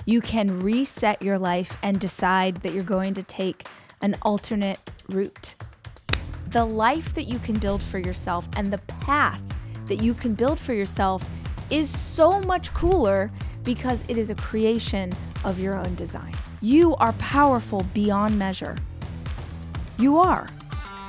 You can reset your life and decide that you're going to take an alternate route. The life that you can build for yourself and the path that you can build for yourself is so much cooler because it is a creation of your own design. You are powerful beyond measure. You are.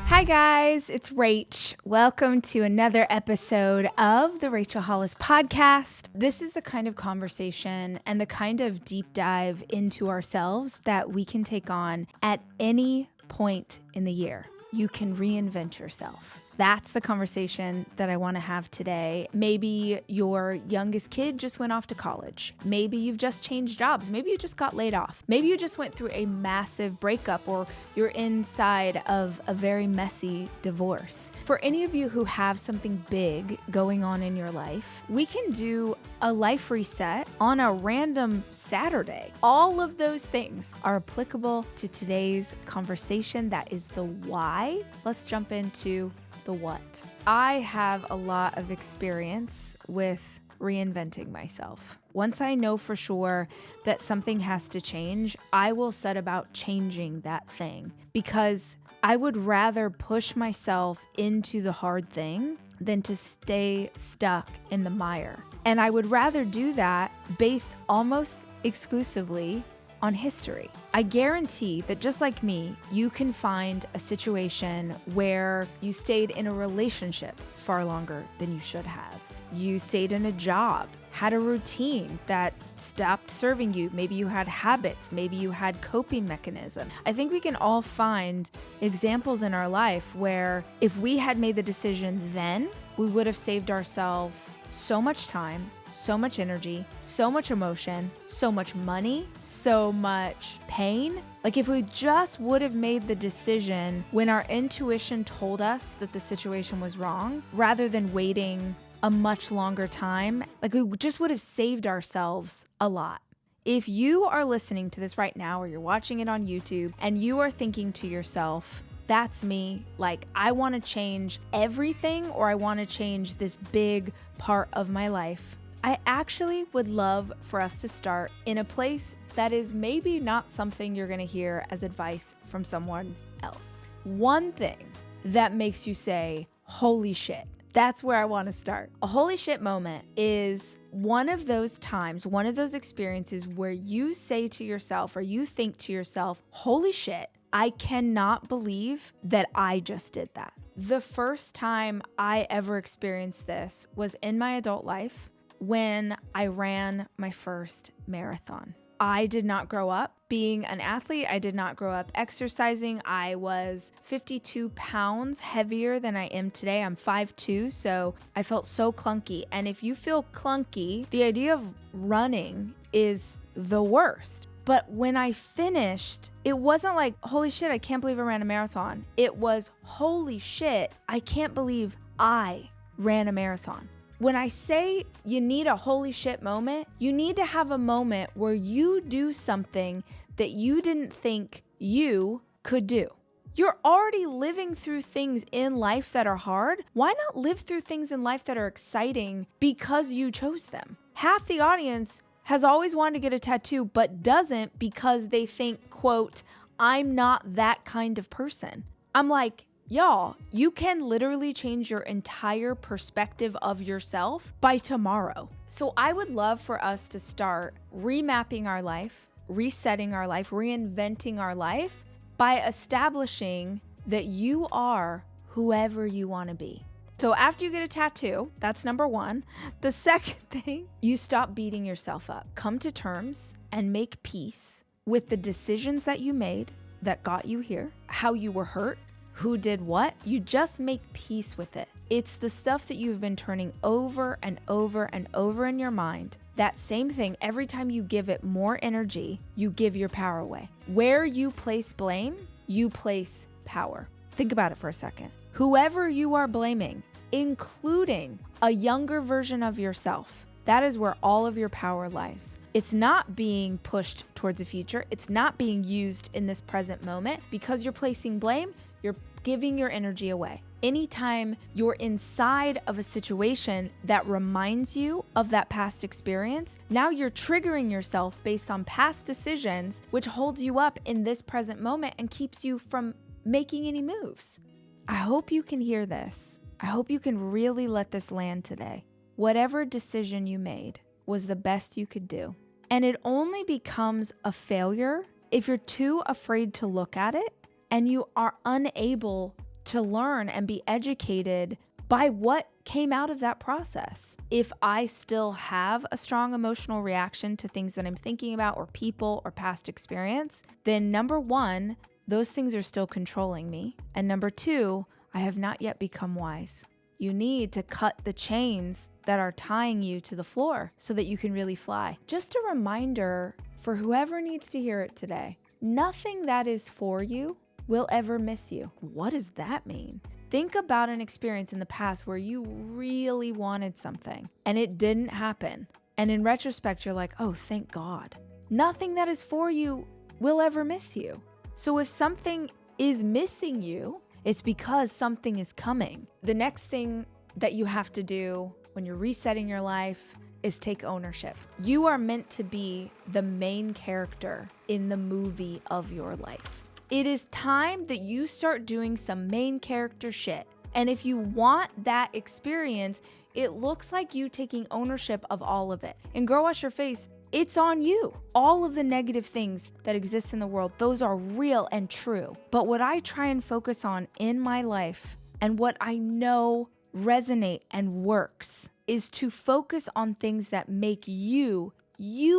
Hi guys, it's Rach. Welcome to another episode of the Rachel Hollis podcast. This is the kind of conversation and the kind of deep dive into ourselves that we can take on at any point in the year. You can reinvent yourself. That's the conversation that I want to have today. Maybe your youngest kid just went off to college. Maybe you've just changed jobs. Maybe you just got laid off. Maybe you just went through a massive breakup, or you're inside of a very messy divorce. For any of you who have something big going on in your life, we can do a life reset on a random Saturday. All of those things are applicable to today's conversation. That is the why. Let's jump into the what. I have a lot of experience with reinventing myself. Once I know for sure that something has to change, I will set about changing that thing because I would rather push myself into the hard thing than to stay stuck in the mire. And I would rather do that based almost exclusively on history. I guarantee that just like me, you can find a situation where you stayed in a relationship far longer than you should have. You stayed in a job, had a routine that stopped serving you. Maybe you had habits. Maybe you had coping mechanisms. I think we can all find examples in our life where if we had made the decision then, we would have saved ourselves so much time, so much energy, so much emotion, so much money, so much pain. Like if we just would have made the decision when our intuition told us that the situation was wrong, rather than waiting a much longer time, like we just would have saved ourselves a lot. If you are listening to this right now, or you're watching it on YouTube and you are thinking to yourself, that's me, like I want to change everything, or I want to change this big part of my life, I actually would love for us to start in a place that is maybe not something you're going to hear as advice from someone else. One thing that makes you say, holy shit. That's where I want to start. A holy shit moment is one of those times, one of those experiences where you say to yourself, or you think to yourself, holy shit, I cannot believe that I just did that. The first time I ever experienced this was in my adult life when I ran my first marathon. I did not grow up being an athlete. I did not grow up exercising. I was 52 pounds heavier than I am today. I'm 5'2", so I felt so clunky. And if you feel clunky, the idea of running is the worst. But when I finished, it wasn't like, holy shit, I can't believe I ran a marathon. It was, holy shit, I can't believe I ran a marathon. When I say you need a holy shit moment, you need to have a moment where you do something that you didn't think you could do. You're already living through things in life that are hard. Why not live through things in life that are exciting because you chose them? Half the audience has always wanted to get a tattoo, but doesn't because they think, quote, I'm not that kind of person. I'm like, y'all, you can literally change your entire perspective of yourself by tomorrow. So I would love for us to start remapping our life, resetting our life, reinventing our life by establishing that you are whoever you want to be. So after you get a tattoo, that's number one. The second thing, you stop beating yourself up. Come to terms and make peace with the decisions that you made that got you here, how you were hurt, who did what. You just make peace with it. It's the stuff that you've been turning over and over and over in your mind. That same thing, every time you give it more energy, you give your power away. Where you place blame, you place power. Think about it for a second. Whoever you are blaming, including a younger version of yourself, that is where all of your power lies. It's not being pushed towards the future. It's not being used in this present moment because you're placing blame. You're giving your energy away. Anytime you're inside of a situation that reminds you of that past experience, now you're triggering yourself based on past decisions, which holds you up in this present moment and keeps you from making any moves. I hope you can hear this. I hope you can really let this land today. Whatever decision you made was the best you could do. And it only becomes a failure if you're too afraid to look at it and you are unable to learn and be educated by what came out of that process. If I still have a strong emotional reaction to things that I'm thinking about or people or past experience, then number one, those things are still controlling me. And number two, I have not yet become wise. You need to cut the chains that are tying you to the floor so that you can really fly. Just a reminder for whoever needs to hear it today, nothing that is for you will ever miss you. What does that mean? Think about an experience in the past where you really wanted something and it didn't happen. And in retrospect, you're like, oh, thank God. Nothing that is for you will ever miss you. So if something is missing you, it's because something is coming. The next thing that you have to do when you're resetting your life is take ownership. You are meant to be the main character in the movie of your life. It is time that you start doing some main character shit. And if you want that experience, it looks like you taking ownership of all of it. And Girl Wash Your Face, it's on you. All of the negative things that exist in the world, those are real and true. But what I try and focus on in my life and what I know resonate and works is to focus on things that make you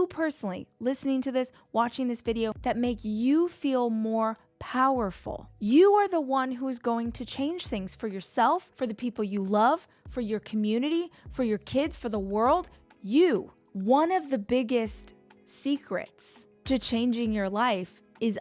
personally, listening to this, watching this video, that make you feel more powerful. You are the one who is going to change things for yourself, for the people you love, for your community, for your kids, for the world. You. One of the biggest secrets to changing your life is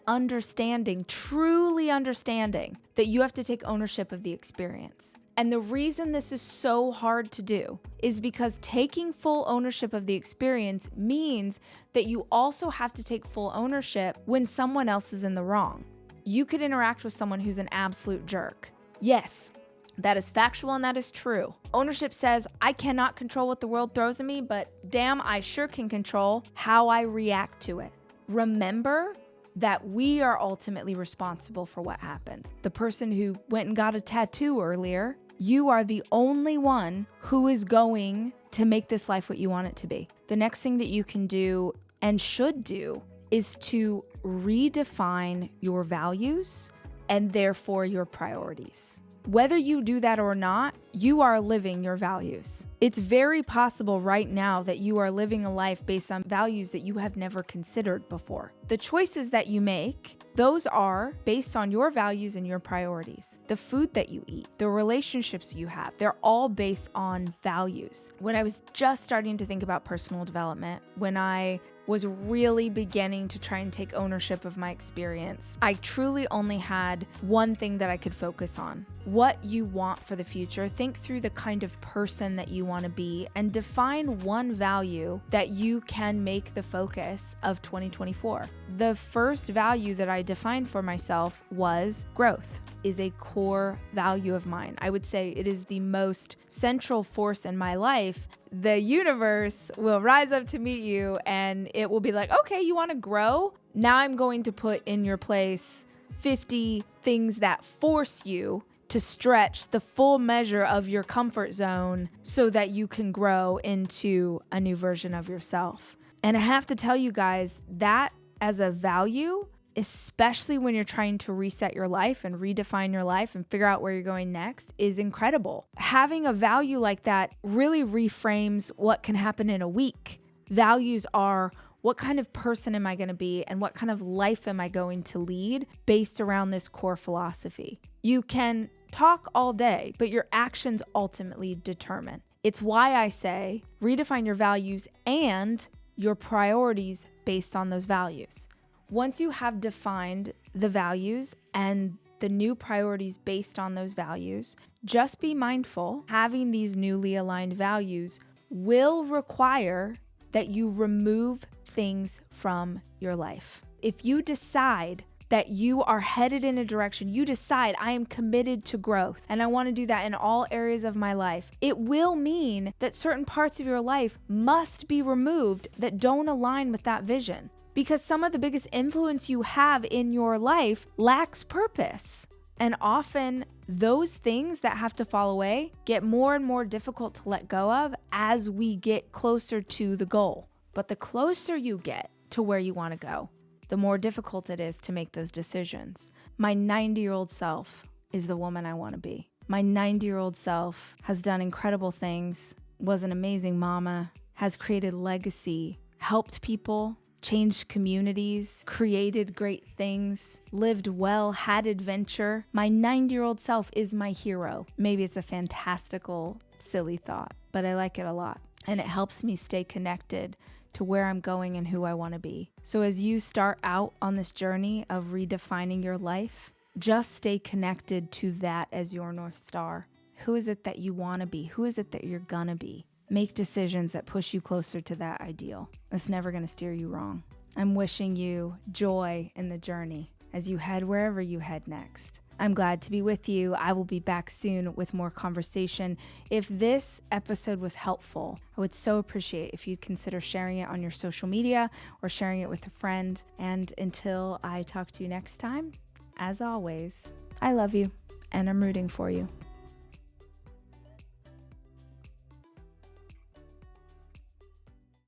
truly understanding that you have to take ownership of the experience. And the reason this is so hard to do is because taking full ownership of the experience means that you also have to take full ownership when someone else is in the wrong. You could interact with someone who's an absolute jerk. Yes, that is factual and that is true. Ownership says, I cannot control what the world throws at me, but damn, I sure can control how I react to it. Remember that we are ultimately responsible for what happens. The person who went and got a tattoo earlier, you are the only one who is going to make this life what you want it to be. The next thing that you can do and should do is to redefine your values and therefore your priorities. Whether you do that or not, you are living your values. It's very possible right now that you are living a life based on values that you have never considered before. The choices that you make, those are based on your values and your priorities. The food that you eat, the relationships you have, they're all based on values. When I was just starting to think about personal development, when I was really beginning to try and take ownership of my experience, I truly only had one thing that I could focus on. What you want for the future. Think through the kind of person that you want to be and define one value that you can make the focus of 2024. The first value that I defined for myself was growth is a core value of mine. I would say it is the most central force in my life. The universe will rise up to meet you and it will be like, okay, you want to grow? Now I'm going to put in your place 50 things that force you to stretch the full measure of your comfort zone so that you can grow into a new version of yourself. And I have to tell you guys that as a value, especially when you're trying to reset your life and redefine your life and figure out where you're going next, is incredible. Having a value like that really reframes what can happen in a week. Values are, what kind of person am I going to be and what kind of life am I going to lead based around this core philosophy? You can talk all day, but your actions ultimately determine. It's why I say redefine your values and your priorities based on those values. Once you have defined the values and the new priorities based on those values, just be mindful having these newly aligned values will require that you remove things from your life. If you decide that you are headed in a direction, you decide I am committed to growth and I want to do that in all areas of my life, it will mean that certain parts of your life must be removed that don't align with that vision. Because some of the biggest influence you have in your life lacks purpose. And often those things that have to fall away get more and more difficult to let go of as we get closer to the goal. But the closer you get to where you want to go, the more difficult it is to make those decisions. My 90-year-old self is the woman I want to be. My 90-year-old self has done incredible things, was an amazing mama, has created legacy, helped people, changed communities, created great things, lived well, had adventure. My 90-year-old self is my hero. Maybe it's a fantastical, silly thought, but I like it a lot. And it helps me stay connected to where I'm going and who I want to be. So as you start out on this journey of redefining your life, just stay connected to that as your North Star. Who is it that you want to be? Who is it that you're gonna be? Make decisions that push you closer to that ideal. That's never gonna steer you wrong. I'm wishing you joy in the journey as you head wherever you head next. I'm glad to be with you. I will be back soon with more conversation. If this episode was helpful, I would so appreciate if you'd consider sharing it on your social media or sharing it with a friend. And until I talk to you next time, as always, I love you and I'm rooting for you.